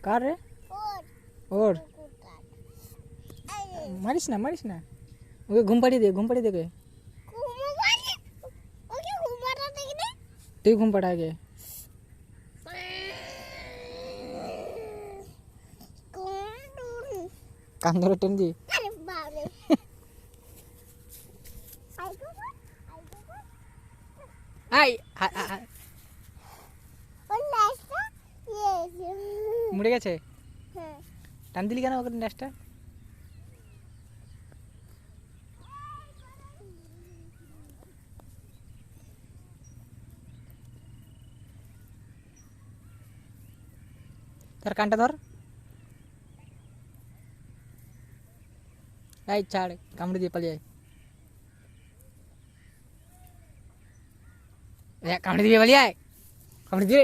কার রে ওর মারিস না ওকে ঘুম পাড়িয়ে দে তুই ঘুম পাড়া আগে কান ধরে টেন দি মুড়ে গেছে টান দিলি কেন ওকে নেসটা তার কানটা ধর এই ছাড় কামড়ে দিয়ে পালিয়ে কামড়ে দিয়ে পালিয়ে কামড়ে দিয়ে